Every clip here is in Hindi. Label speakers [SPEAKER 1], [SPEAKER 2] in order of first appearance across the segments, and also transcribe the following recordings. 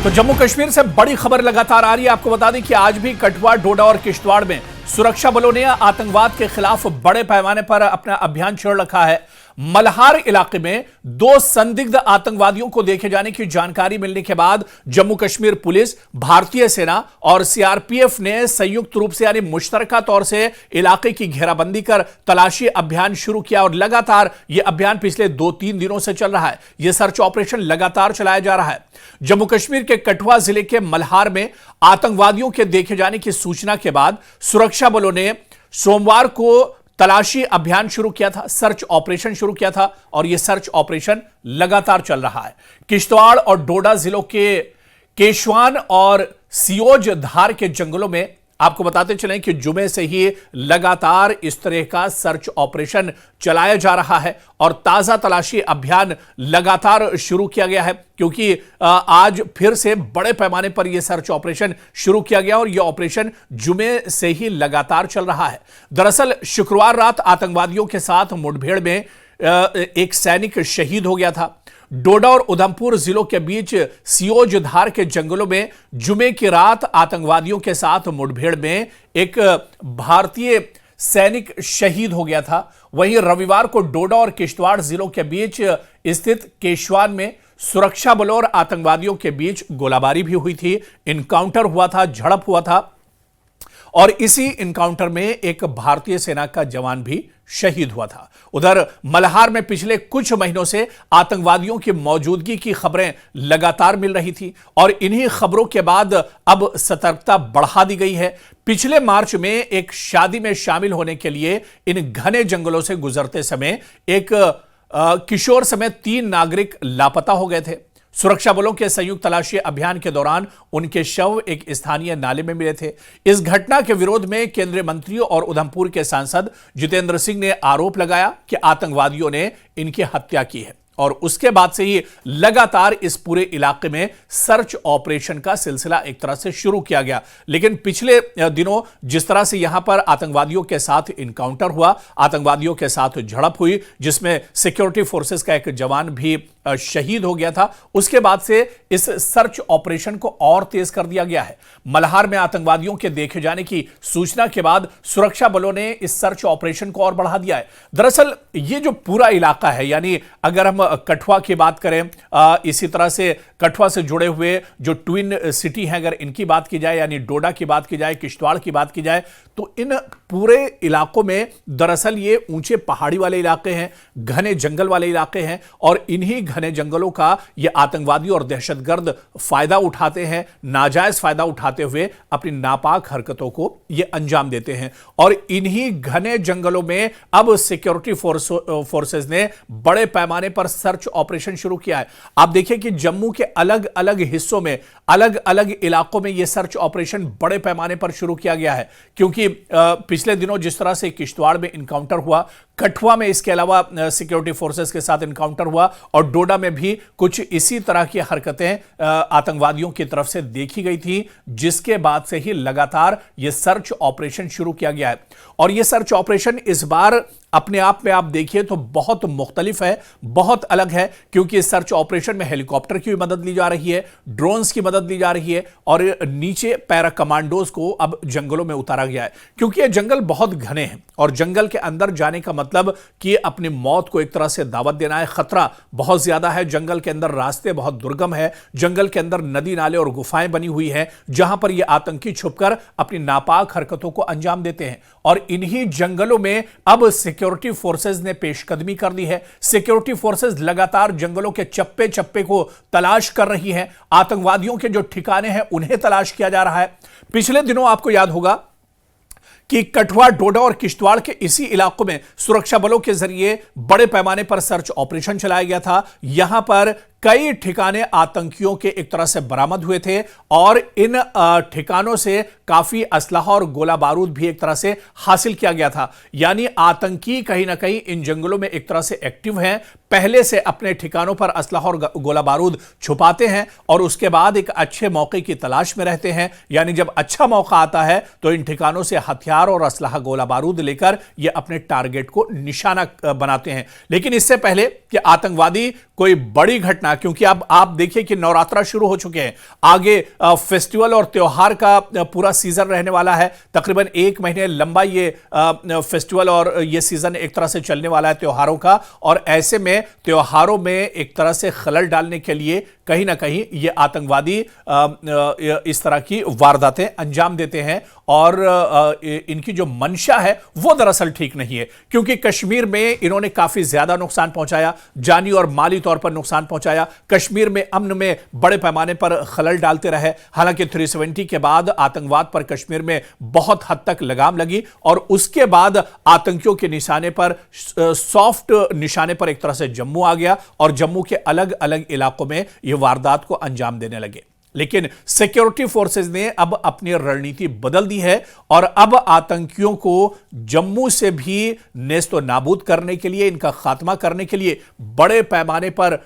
[SPEAKER 1] तो जम्मू कश्मीर से बड़ी खबर लगातार आ रही है। आपको बता दें कि आज भी कठुआ, डोडा और किश्तवाड़ में सुरक्षा बलों ने आतंकवाद के खिलाफ बड़े पैमाने पर अपना अभियान छेड़ रखा है। मल्हार इलाके में 2 संदिग्ध आतंकवादियों को देखे जाने की जानकारी मिलने के बाद जम्मू कश्मीर पुलिस, भारतीय सेना और सीआरपीएफ ने संयुक्त रूप से यानी मुश्तरका तौर से इलाके की घेराबंदी कर तलाशी अभियान शुरू किया और लगातार यह अभियान पिछले 2-3 दिनों से चल रहा है। यह सर्च ऑपरेशन लगातार चलाया जा रहा है। जम्मू कश्मीर के कठुआ जिले के मल्हार में आतंकवादियों के देखे जाने की सूचना के बाद सुरक्षा बलों ने सोमवार को तलाशी अभियान शुरू किया था, सर्च ऑपरेशन शुरू किया था और यह सर्च ऑपरेशन लगातार चल रहा है। किश्तवाड़ और डोडा जिलों के केशवान और सियोज धार के जंगलों में आपको बताते चलें कि जुमे से ही लगातार इस तरह का सर्च ऑपरेशन चलाया जा रहा है और ताजा तलाशी अभियान लगातार शुरू किया गया है, क्योंकि आज फिर से बड़े पैमाने पर यह सर्च ऑपरेशन शुरू किया गया और यह ऑपरेशन जुमे से ही लगातार चल रहा है। दरअसल शुक्रवार रात आतंकवादियों के साथ मुठभेड़ में एक सैनिक शहीद हो गया था। डोडा और उधमपुर जिलों के बीच सियोज धार के जंगलों में जुमे की रात आतंकवादियों के साथ मुठभेड़ में एक भारतीय सैनिक शहीद हो गया था। वहीं रविवार को डोडा और किश्तवाड़ जिलों के बीच स्थित केशवान में सुरक्षा बलों और आतंकवादियों के बीच गोलाबारी भी हुई थी, इनकाउंटर हुआ था, झड़प हुआ था और इसी इनकाउंटर में एक भारतीय सेना का जवान भी शहीद हुआ था। उधर मल्हार में पिछले कुछ महीनों से आतंकवादियों की मौजूदगी की खबरें लगातार मिल रही थी और इन्हीं खबरों के बाद अब सतर्कता बढ़ा दी गई है। पिछले मार्च में एक शादी में शामिल होने के लिए इन घने जंगलों से गुजरते समय एक किशोर समेत 3 नागरिक लापता हो गए थे। सुरक्षा बलों के संयुक्त तलाशी अभियान के दौरान उनके शव एक स्थानीय नाले में मिले थे। इस घटना के विरोध में केंद्रीय मंत्री और उधमपुर के सांसद जितेंद्र सिंह ने आरोप लगाया कि आतंकवादियों ने इनकी हत्या की है और उसके बाद से ही लगातार इस पूरे इलाके में सर्च ऑपरेशन का सिलसिला एक तरह से शुरू किया गया। लेकिन पिछले दिनों जिस तरह से यहां पर आतंकवादियों के साथ इनकाउंटर हुआ, आतंकवादियों के साथ झड़प हुई जिसमें सिक्योरिटी फोर्सेस का एक जवान भी शहीद हो गया था, उसके बाद से इस सर्च ऑपरेशन को और तेज कर दिया गया है। मल्हार में आतंकवादियों के देखे जाने की सूचना के बाद सुरक्षा बलों ने इस सर्च ऑपरेशन को और बढ़ा दिया है। दरअसल ये जो पूरा इलाका है, यानी अगर हम कठुआ की बात करें, इसी तरह से कठुआ से जुड़े हुए जो ट्विन सिटी हैं, अगर इनकी बात की जाए, यानी डोडा की बात की जाए, किश्तवाड़ की बात की जाए, तो इन पूरे इलाकों में दरअसल ये ऊंचे पहाड़ी वाले इलाके हैं, घने जंगल वाले इलाके हैं और इन्हीं घने जंगलों का ये आतंकवादी और दहशतगर्द फायदा उठाते हैं, नाजायज फायदा उठाते हुए अपनी नापाक हरकतों को ये अंजाम देते हैं। और इन्हीं घने जंगलों में अब सिक्योरिटी फोर्सेस ने बड़े पैमाने पर सर्च ऑपरेशन शुरू किया है। आप देखिए कि जम्मू के अलग अलग हिस्सों में, अलग अलग इलाकों में यह सर्च ऑपरेशन बड़े पैमाने पर शुरू किया गया है, क्योंकि पिछले दिनों जिस तरह से किश्तवाड़ में इनकाउंटर हुआ, कठुआ में इसके अलावा सिक्योरिटी फोर्सेस के साथ इनकाउंटर हुआ और डोडा में भी कुछ इसी तरह की हरकतें आतंकवादियों की तरफ से देखी गई थी, जिसके बाद से ही लगातार यह सर्च ऑपरेशन शुरू किया गया है। और यह सर्च ऑपरेशन इस बार अपने आप में आप देखिए तो बहुत मुख्तलिफ है, बहुत अलग है, क्योंकि इस सर्च ऑपरेशन में हेलीकॉप्टर की भी मदद ली जा रही है, ड्रोन्स की मदद ली जा रही है और नीचे पैरा कमांडोज को अब जंगलों में उतारा गया है, क्योंकि ये जंगल बहुत घने हैं और जंगल के अंदर जाने का मतलब कि अपनी मौत को एक तरह से दावत देना है। खतरा बहुत ज्यादा है, जंगल के अंदर रास्ते बहुत दुर्गम है, जंगल के अंदर नदी नाले और गुफाएं बनी हुई हैं जहां पर ये आतंकी छुपकर अपनी नापाक हरकतों को अंजाम देते हैं। और इन्हीं जंगलों में अब सिक्योरिटी फोर्सेस ने पेशकदमी कर दी है। सिक्योरिटी फोर्सेस लगातार जंगलों के चप्पे चप्पे को तलाश कर रही है, आतंकवादियों के जो ठिकाने हैं उन्हें तलाश किया जा रहा है। पिछले दिनों आपको याद होगा कि कठुआ, डोडा और किश्तवाड़ के इसी इलाकों में सुरक्षा बलों के जरिए बड़े पैमाने पर सर्च ऑपरेशन चलाया गया था। यहां पर कई ठिकाने आतंकियों के एक तरह से बरामद हुए थे और इन ठिकानों से काफी असलहा और गोला बारूद भी एक तरह से हासिल किया गया था। यानी आतंकी कहीं ना कहीं इन जंगलों में एक तरह से एक्टिव हैं, पहले से अपने ठिकानों पर असलहा और गोला बारूद छुपाते हैं और उसके बाद एक अच्छे मौके की तलाश में रहते हैं। यानी जब अच्छा मौका आता है तो इन ठिकानों से हथियार और असलहा गोला बारूद लेकर ये अपने टारगेट को निशाना बनाते हैं। लेकिन इससे पहले कि आतंकवादी कोई बड़ी घटना रहा, क्योंकि अब आप देखिए कि नवरात्रा शुरू हो चुके हैं, आगे फेस्टिवल और त्योहार का पूरा सीजन रहने वाला है। तकरीबन 1 महीने लंबा ये फेस्टिवल और ये सीजन एक तरह से चलने वाला है त्योहारों का, और ऐसे में त्योहारों में एक तरह से खलल डालने के लिए कहीं ना कहीं ये आतंकवादी इस तरह की वारदातें अंजाम देते हैं, और इनकी जो मंशा है वो दरअसल ठीक नहीं है, क्योंकि कश्मीर में इन्होंने काफी ज्यादा नुकसान पहुंचाया, जानी और माली तौर पर नुकसान पहुंचाया। कश्मीर में अमन में बड़े पैमाने पर खलल डालते रहे। हालांकि 370 के बाद आतंकवाद पर कश्मीर में बहुत हद तक लगाम लगी, और उसके बाद आतंकियों के निशाने पर, सॉफ्ट निशाने पर एक तरह से जम्मू आ गया, और जम्मू के अलग अलग इलाकों में यह वारदात को अंजाम देने लगे। लेकिन सिक्योरिटी फोर्सेस ने अब अपनी रणनीति बदल दी है, और अब आतंकियों को जम्मू से भी नेस्तो नाबूद करने के लिए, इनका खात्मा करने के लिए बड़े पैमाने पर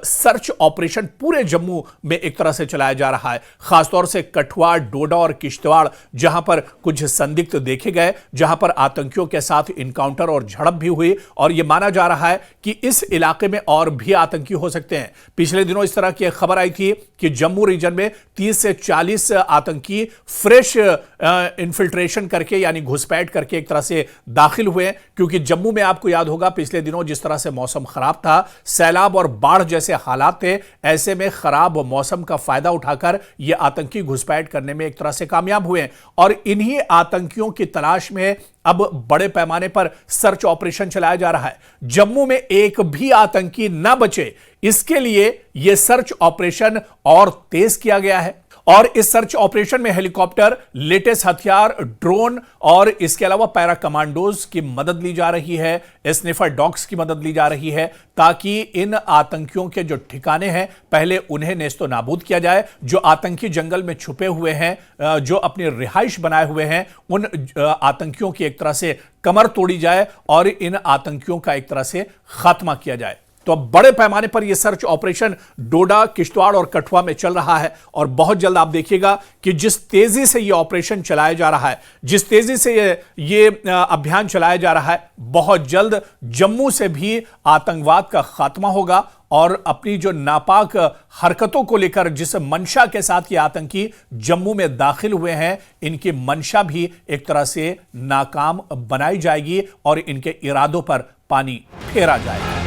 [SPEAKER 1] सर्च ऑपरेशन पूरे जम्मू में एक तरह से चलाया जा रहा है। खासतौर से कठुआ, डोडा और किश्तवाड़, जहां पर कुछ संदिग्ध देखे गए, जहां पर आतंकियों के साथ इनकाउंटर और झड़प भी हुई, और यह माना जा रहा है कि इस इलाके में और भी आतंकी हो सकते हैं। पिछले दिनों इस तरह की एक खबर आई थी कि जम्मू रीजन में 30 से 40 आतंकी फ्रेश इन्फिल्ट्रेशन करके, यानी घुसपैठ करके एक तरह से दाखिल हुए, क्योंकि जम्मू में आपको याद होगा पिछले दिनों जिस तरह से मौसम खराब था, सैलाब और बाढ़ जैसे हालात थे, ऐसे में खराब मौसम का फायदा उठाकर ये आतंकी घुसपैठ करने में एक तरह से कामयाब हुए, और इन्हीं आतंकियों की तलाश में अब बड़े पैमाने पर सर्च ऑपरेशन चलाया जा रहा है। जम्मू में एक भी आतंकी ना बचे, इसके लिए यह सर्च ऑपरेशन और तेज किया गया है। और इस सर्च ऑपरेशन में हेलीकॉप्टर, लेटेस्ट हथियार, ड्रोन और इसके अलावा पैरा कमांडोज की मदद ली जा रही है, स्निफर डॉग्स की मदद ली जा रही है, ताकि इन आतंकियों के जो ठिकाने हैं पहले उन्हें नेस्तो नाबूद किया जाए। जो आतंकी जंगल में छुपे हुए हैं, जो अपनी रिहाइश बनाए हुए हैं, उन आतंकियों की एक तरह से कमर तोड़ी जाए और इन आतंकियों का एक तरह से खात्मा किया जाए। तो अब बड़े पैमाने पर यह सर्च ऑपरेशन डोडा, किश्तवाड़ और कठुआ में चल रहा है, और बहुत जल्द आप देखिएगा कि जिस तेजी से यह ऑपरेशन चलाया जा रहा है, जिस तेजी से ये अभियान चलाया जा रहा है, बहुत जल्द जम्मू से भी आतंकवाद का खात्मा होगा, और अपनी जो नापाक हरकतों को लेकर जिस मंशा के साथ ये आतंकी जम्मू में दाखिल हुए हैं, इनकी मंशा भी एक तरह से नाकाम बनाई जाएगी और इनके इरादों पर पानी फेरा जाएगा।